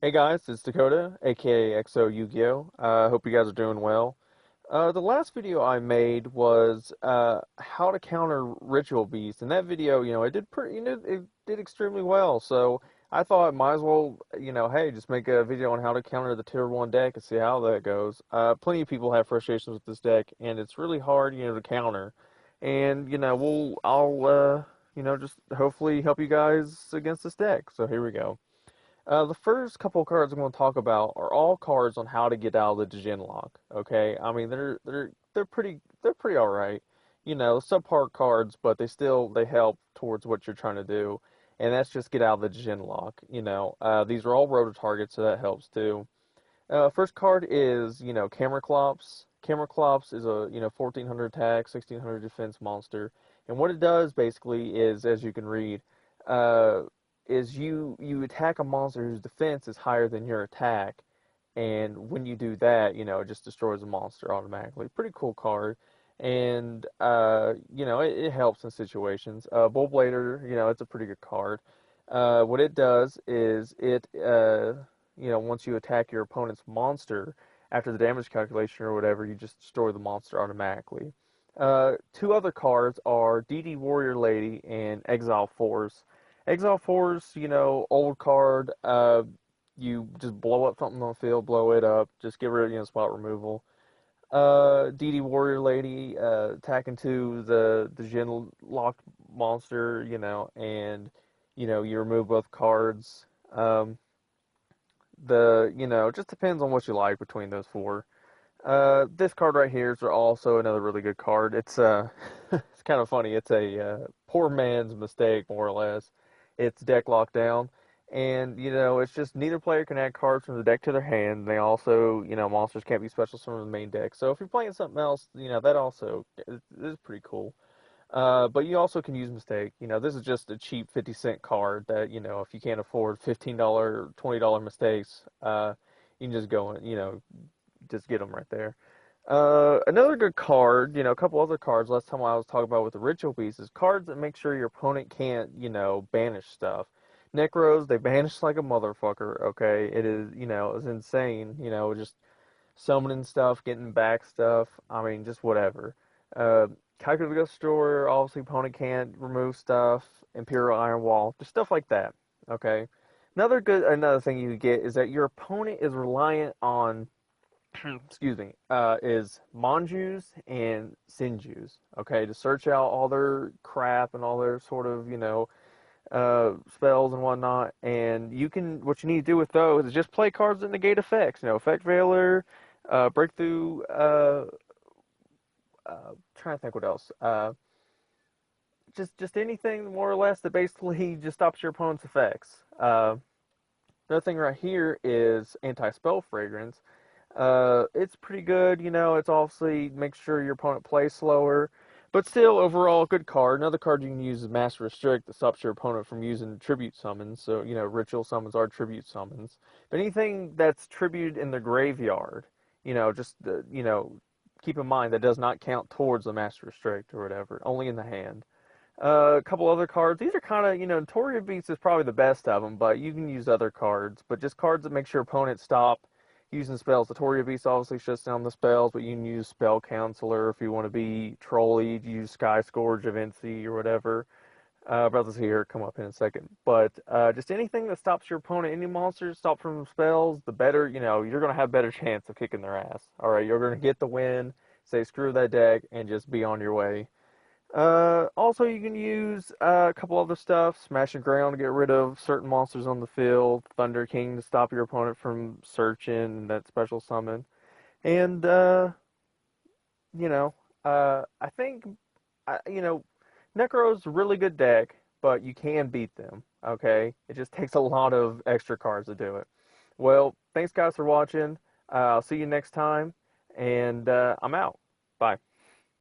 Hey guys, it's Dakota, aka XO Yu-Gi-Oh! Hope you guys are doing well. The last video I made was how to counter Ritual Beast, and that video, it did it did extremely well. So I thought might as well, hey, just make a video on how to counter the Tier 1 deck and see how that goes. Plenty of people have frustrations with this deck, and it's really hard, to counter. And I'll just hopefully help you guys against this deck. So here we go. The first couple of cards I'm going to talk about are all cards on how to get out of the Djinn lock. Okay, I mean they're pretty all right. Subpar cards, but they help towards what you're trying to do, and that's just get out of the Djinn lock. These are all roto targets, so that helps too. First card is Cameraclops. Cameraclops is a 1400 attack, 1600 defense monster, and what it does basically is, as you can read, uh, is you attack a monster whose defense is higher than your attack, and when you do that, it just destroys the monster automatically. Pretty cool card, and it helps in situations. Bullblader, it's a pretty good card. What it does is once you attack your opponent's monster, after the damage calculation or whatever, you just destroy the monster automatically. Two other cards are DD Warrior Lady and Exile Force. Exile Force, old card. You just blow up something on the field, blow it up, just get rid of, spot removal. DD Warrior Lady, attacking to the Djinn locked monster, and, you remove both cards. It just depends on what you like between those four. This card right here is also another really good card. It's it's kind of funny. It's a poor man's mistake, more or less. It's deck lockdown, and it's just neither player can add cards from the deck to their hand. They also, monsters can't be special from the main deck. So if you're playing something else, that also is pretty cool. But you also can use mistake. This is just a cheap 50-cent card that, if you can't afford $15, $20 mistakes, you can just go and, just get them right there. Another good card, a couple other cards last time I was talking about with the ritual pieces, cards that make sure your opponent can't, banish stuff. Nekroz, they banish like a motherfucker, okay? It is, it's insane, just summoning stuff, getting back stuff, I mean, just whatever. Uh, Calculated Ghost Destroyer, obviously opponent can't remove stuff, Imperial Iron Wall, just stuff like that, okay? Another thing you get is that your opponent is reliant on excuse me, is Manjus and Sinjus, okay, to search out all their crap and all their sort of, spells and whatnot. And what you need to do with those is just play cards that negate effects, Effect Veiler, Breakthrough, trying to think what else. Just anything more or less that basically just stops your opponent's effects. Another thing right here is Anti-Spell Fragrance. It's pretty good, it's obviously makes sure your opponent plays slower, but still overall good card. Another card you can use is Master Restrict that stops your opponent from using tribute summons. So, ritual summons are tribute summons. But anything that's tributed in the graveyard, just keep in mind that does not count towards the Master Restrict or whatever, only in the hand. A couple other cards. These are kind of, Notoria Beast is probably the best of them, but you can use other cards. But just cards that make sure opponents stop using spells. The Notoria Beast obviously shuts down the spells, but you can use Spell Counselor if you want to be trolly. Use Sky Scourge, Evinci, or whatever. About to see here come up in a second. But just anything that stops your opponent, any monsters stop from spells, the better, you're going to have better chance of kicking their ass. All right, you're going to get the win, say screw that deck, and just be on your way. Also, you can use a couple other stuff. Smashing Ground to get rid of certain monsters on the field. Thunder King to stop your opponent from searching that special summon. And, you know, I think, Nekro's a really good deck, but you can beat them, okay? It just takes a lot of extra cards to do it. Well, thanks guys for watching. I'll see you next time, and I'm out. Bye.